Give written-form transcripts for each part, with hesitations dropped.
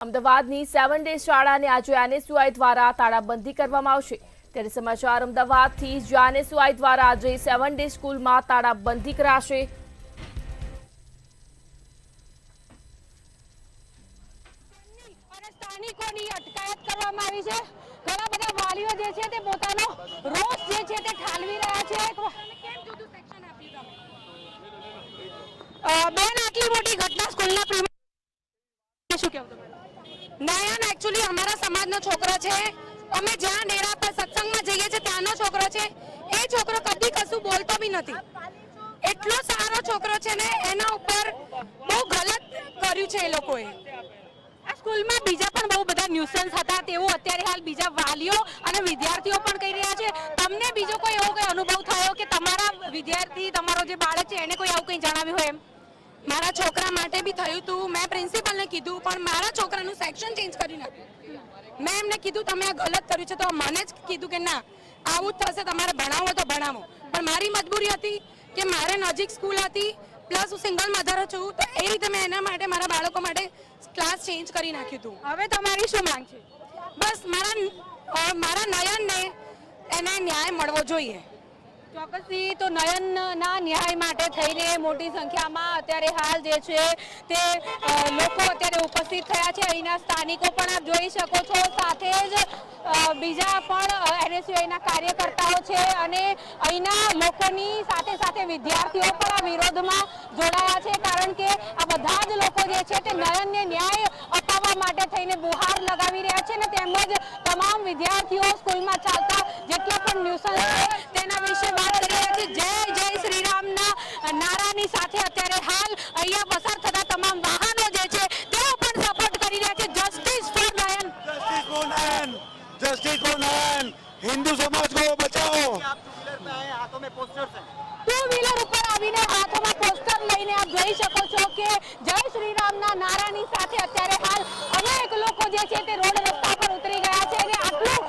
અમદાવાદની 7 ડે શાળાને આજે એનએસયુઆઈ દ્વારા તાળાબંધી કરવામાં આવશે ત્યારે સમાચાર અમદાવાદથી જ્યાં એનએસયુઆઈ દ્વારા આજે 7 ડે સ્કૂલમાં તાળાબંધી કરાશે સ્થાનિકોની અટકાયત કરવામાં આવી છે। ઘણા બધા વાલીઓ જે છે તે પોતાનો રોષ જે છે તે ઠાલવી રહ્યા છે। કેમ જુદું સેક્શન આપ્યું તમે? બેન, આટલી મોટી ઘટના સ્કૂલના પ્રીમિયર શું કહેવું તમે? નયન एक्चुअली અમારા સમાજનો છોકરો છે। અમે જ્યાં ડેરા પર સત્સંગમાં જઈએ છીએ ત્યાંનો છોકરો છે। એ છોકરો કદી કશું બોલતો બી નથી। એટલો સારો છોકરો છે ને, એના ઉપર બહુ ગલત કર્યું છે એ લોકોએ। આ સ્કૂલમાં બીજા પણ બહુ બધા ન્યુસન્સ હતા તેવું અત્યારે હાલ બીજા વાલીઓ અને વિદ્યાર્થીઓ પણ કહી રહ્યા છે। તમને બીજો કોઈ એવો કોઈ અનુભવ થયો કે તમારા વિદ્યાર્થી, તમારો જે બાળક છે એને કોઈ આવું કંઈ જણાવ્યું હોય? એમ મારા છોકરા માટે બી થયું હતું। મેં પ્રિન્સિપલને કીધું, પણ મારા છોકરાનું સેક્શન ચેન્જ કરી નાખ્યું। મેં એમને કીધું તમે આ ગલત કર્યું છે, તો મને જ કીધું કે ના, આવું જ થશે, તમારે ભણાવો તો ભણાવો। પણ મારી મજબૂરી હતી કે મારે નજીક સ્કૂલ હતી, પ્લસ હું સિંગલ મધર છું, તો એ રીતે મેં એના માટે મારા બાળકો માટે ક્લાસ ચેન્જ કરી નાખ્યું હતું। હવે તમારી શું માંગ છે? બસ મારા નયનને એને ન્યાય મળવો જોઈએ। ચોક્કસથી તો નયનના ન્યાય માટે થઈને મોટી સંખ્યામાં અત્યારે હાલ જે છે તે લોકો અત્યારે ઉપસ્થિત થયા છે। અહીંના સ્થાનિકો પણ આપ જોઈ શકો છો, સાથે જ બીજા પણ એનએસયુઆઈના કાર્યકર્તાઓ છે અને અહીંના લોકોની સાથે સાથે વિદ્યાર્થીઓ પણ આ વિરોધમાં જોડાયા છે, કારણ કે આ બધા જ લોકો જે છે તે નયનને ન્યાય અપાવવા માટે થઈને બુહાર લગાવી રહ્યા છે ને તેમજ તમામ વિદ્યાર્થીઓ સ્કૂલમાં ચાલતા જેટલા પણ ન્યુસન્સ છે તેના વિશે વાત કરી રહ્યા છે। જય જય શ્રી રામના નારાની સાથે અત્યારે હાલ અહીંયા પસાર થતા તમામ વાહનો જે છે તેઓ પણ સપોર્ટ કરી રહ્યા છે। Justice for Nayan, justice for Nayan, justice for Nayan, Hindu समाज को बचाओ। हाथों में पोस्टर्स हैं। ટુ વ્હીલર ઉપર આવીને હાથોમાં પોસ્ટર લઈને આપ જોઈ શકો છો કે જય શ્રી રામના નારાની સાથે અત્યારે હાલ અનેક લોકો જે છે તે રોડ રસ્તા પર ઉતરી ગયા છે અને આટલું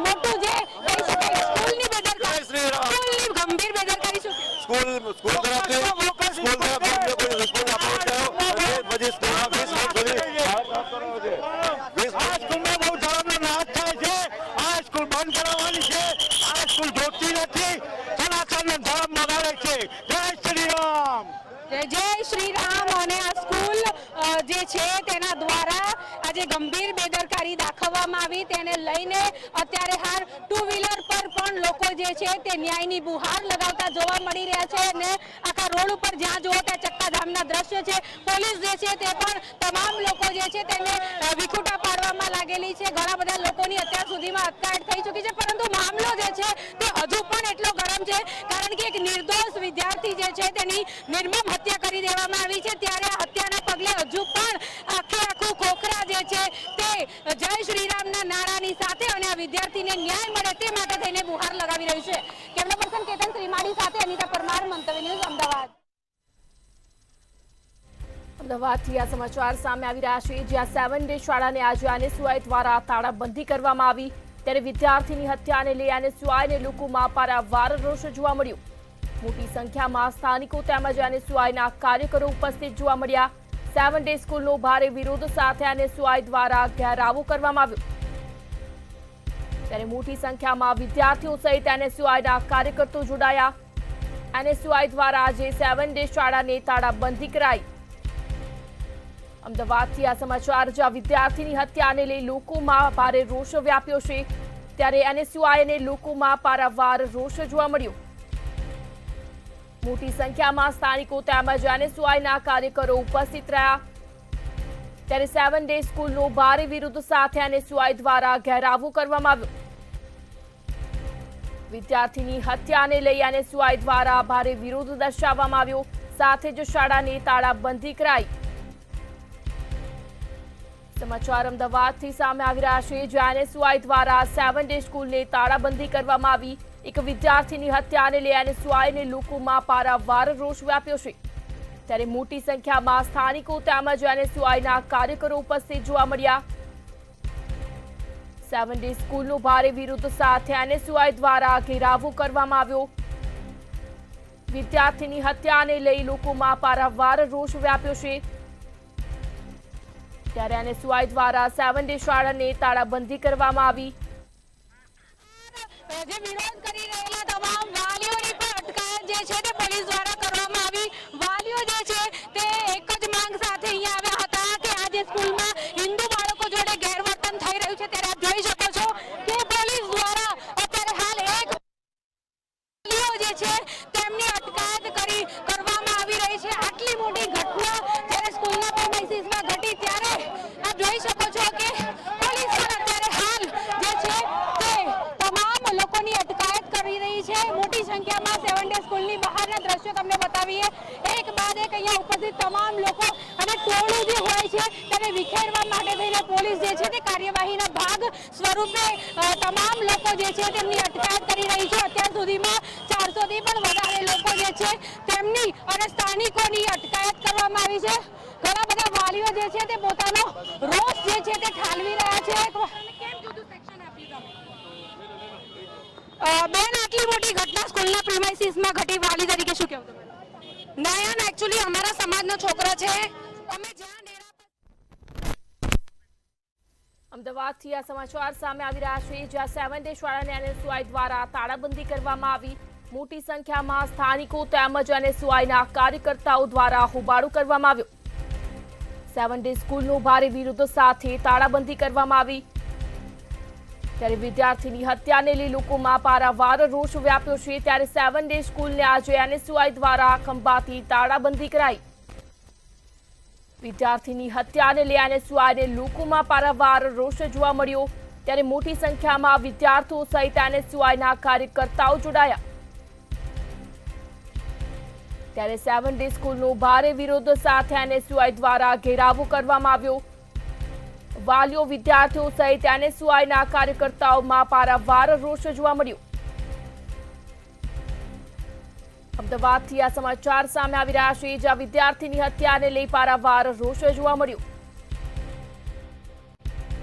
મોટું જે કહી શકાય સ્કૂલની બેદરકારી, સ્કૂલની ગંભીર બેદરકારી શું કહેવાય? स्कूल स्कूल तरफ से स्कूल तरफ से हमने कोई रिस्पॉन्स अप्रोच करो અને પછી સ્કૂલમાં 20 મિનિટ સુધી આ સ્કૂલમાં બહુ ધર્મનો નાશ થાય છે। આ સ્કૂલ બંધ કરાવવાની છે। આ સ્કૂલ જોતી નથી, સનાતન ધર્મ મગાવે છે। જય શ્રી રામ, જય શ્રી રામ। અને આ સ્કૂલ જે છે તેના દ્વારા આજે ગંભીર બેદરકારી દાખવવામાં આવી, તેને લઈને અત્યારે હાલ ટુ વ્હીલર પર પણ લોકો જે છે તે ન્યાયની બુહાર લગાવતા જોવા મળી રહ્યા છે અને આખા રોડ ઉપર જ્યાં જુઓ ત્યાં ચક્કાજામના દ્રશ્ય છે। પોલીસ જે છે તે પણ તમામ લોકો જે છે તેને વિખૂટા પાડવામાં લાગેલી છે। ઘણા બધા લોકોની અત્યાર સુધીમાં અટકાયત થઈ ચૂકી છે, પરંતુ મામલો જે છે તે હજુ પણ એટલો ગરમ છે, કારણ કે એક નિર્દોષ વિદ્યાર્થી જે છે તેની નિર્મમ હત્યા કરી દેવામાં આવી છે। ત્યારે આ હત્યાના પગલે હજુ પણ આખું ખોખરા જે છે તે જય શ્રી રામના નારાની સાથે અને આ વિદ્યાર્થીને ન્યાય મળે તે માટે થઈને બુહાર લગાવી રહ્યું છે। કેમેરા પર્સન કેતન શ્રીમાળી સાથે અનિતા પરમાર, મંતવ્ય ન્યૂઝ, અમદાવાદ। અમદાવાદથી આ સમાચાર સામે આવી રહ્યા છે જ્યાં 7 ડે શાળાને આજે એનએસયુઆઈ દ્વારા તાળાબંધી કરવામાં આવી ત્યારે વિદ્યાર્થીની હત્યાને લઈ એનએસયુઆઈને લોકોમાં પારાવાર રોષ જોવા મળ્યો। મોટી સંખ્યામાં સ્થાનિકો તેમજ એનએસયુઆઈના કાર્યકરો ઉપસ્થિત જોવા મળ્યા। 7 ડે સ્કૂલનો ભારે વિરોધ સાથે એનએસયુઆઈ દ્વારા ઘેરાવો કરવામાં આવ્યો ત્યારે મોટી સંખ્યામાં વિદ્યાર્થીઓ સહિત એનએસયુઆઈના કાર્યકર્તાઓ જોડાયા। એનએસયુઆઈ દ્વારા આજે 7 ડે શાળાને તાળાબંધી કરાઈ। અમદાવાદથી આ સમાચાર જ્યાં વિદ્યાર્થીની હત્યાને લઈ લોકોમાં ભારે રોષ વ્યાપ્યો છે ત્યારે એનએસયુઆઈ અને લોકોમાં પારાવાર રોષ જોવા મળ્યો। મોટી સંખ્યામાં સ્થાનિકો તેમજ એનએસયુઆઈના કાર્યકરો ઉપસ્થિત રહ્યા ત્યારે 7 ડે સ્કૂલનો ભારે વિરોધ સાથે એનએસયુઆઈ દ્વારા ઘેરાવો કરવામાં આવ્યો। વિદ્યાર્થીની હત્યાને લઈ એનએસયુઆઈ દ્વારા ભારે વિરોધ દર્શાવવામાં આવ્યો, સાથે જ શાળાને તાળાબંધી કરાઈ। સમાચાર અમદાવાદથી સામે આવી રહ્યા છે જ્યાં એનએસયુઆઈ દ્વારા 7 ડે સ્કૂલને તાળાબંધી કરવામાં આવી। એક વિદ્યાર્થીની હત્યાને લઈ એનએસયુઆઈને લોકોમાં પારાવાર રોષ વ્યાપ્યો છે ત્યારે મોટી સંખ્યામાં સ્થાનિકો તેમજ એનએસયુઆઈના કાર્યકરો ઉપસ્થિત જોવા મળ્યા। 7 ડે સ્કૂલનો ભારે વિરોધ સાથે એનએસયુઆઈ દ્વારા ઘેરાવો કરવામાં આવ્યો। વિદ્યાર્થીની હત્યાને લઈ લોકોમાં પારાવાર રોષ વ્યાપ્યો છે। ત્યારે એનએસયુઆઈ દ્વારા 7 ડે શાળાને તાળાબંધી કરવામાં આવી। જે વિરોધ કરી રહેલા તમામ વાલીઓની પણ અટકાયત જે છે તે પોલીસ દ્વારા કરવામાં આવી। વાલીઓ જે છે તે એક જ માંગ સાથે અહીંયા આવ્યા હતા કે આજે સ્કૂલમાં હિન્દુ બાળકો જોડે ગેરવર્તન થઈ રહ્યું છે। ત્યારે આપ જોઈ શકો છો કે પોલીસ દ્વારા અત્યારે હાલ એક વાલીઓ જે છે તેમની અટકાયત કરવામાં આવી રહી છે। આટલી મોટી ઘટના જ્યારે સ્કૂલના પ્રેમાઇસીસમાં ઘટી ત્યારે આપ જોઈ શકો છો કે પોલીસ પણ અત્યારે હાલ જે છે તે તમામ લોકોની અટકાયત કરી રહી છે। મોટી સંખ્યામાં 7 ડે સ્કૂલની બહારના દ્રશ્યો તમને બતાવીએ। એક બાદ એક અહીંયા ઉપસ્થિત તમામ લોકો અને ટોળું જે હોય છે તેને વિખેરવા માટે થઈને પોલીસ જે છે તે કાર્યવાહીના ભાગ સ્વરૂપે તમામ લોકો જે છે તેમની અટકાયત કરી રહી છે। અત્યાર સુધીમાં 400 થી પણ વધારે લોકો જે છે તેમની અને સ્થાનિકોની અટકાયત કરવામાં આવી છે। ઘણા બધા વાલીઓ જે છે તે પોતાનો રોષ જે છે તે ઠાલવી રહ્યા છે। કેમ જુદું સેક્શન આપ્યું તમે? બેન, આટલી મોટી ઘટના સ્કૂલના પ્રીમાઇસીસમાં ઘટી, વાલી તરીકે શું કહેવું તમે? નયન એકચ્યુઅલી અમારા સમાજનો છોકરો છે। અમે જ્યાં અમદાવાદથી આ સમાચાર સામે આવી રહ્યા છે, જ્યાં 7 ડે શાળાને એનએસયુઆઈ દ્વારા તાળાબંધી કરવામાં આવી। મોટી સંખ્યામાં સ્થાનિકો તેમજ એનએસયુઆઈના કાર્યકર્તાઓ દ્વારા હોબાળો કરવામાં આવ્યો। 7 ડે સ્કૂલનો ભારે વિરોધ સાથે તાળાબંધી કરવામાં આવી। ત્યારે વિદ્યાર્થીની હત્યાને લઈ લોકોમાં પારાવાર રોષ વ્યાપ્યો છે। ત્યારે 7 ડે સ્કૂલને આજે એનએસયુઆઈ દ્વારા ખંભાતી તાળાબંધી કરાઈ। વિદ્યાર્થીની હત્યાને લઈ એનએસયુઆઈને લોકોમાં પારાવાર રોષ જોવા મળ્યો। ત્યારે મોટી સંખ્યામાં વિદ્યાર્થીઓ સહિત એનએસયુઆઈના કાર્યકર્તાઓ જોડાયા। ત્યારે 7 ડે સ્કૂલનો ભારે વિરોધ સાથે એનએસયુઆઈ દ્વારા ઘેરાવો કરવામાં આવ્યો। વાલીઓ, વિદ્યાર્થીઓ સહિત એનએસયુઆઈના કાર્યકર્તાઓમાં પારાવાર રોષ જોવા મળ્યો। અમદાવાદથી આ સમાચાર સામે આવી રહ્યા છે, જ્યાં વિદ્યાર્થીની હત્યાને લઈ પારાવાર રોષ જોવા મળ્યો।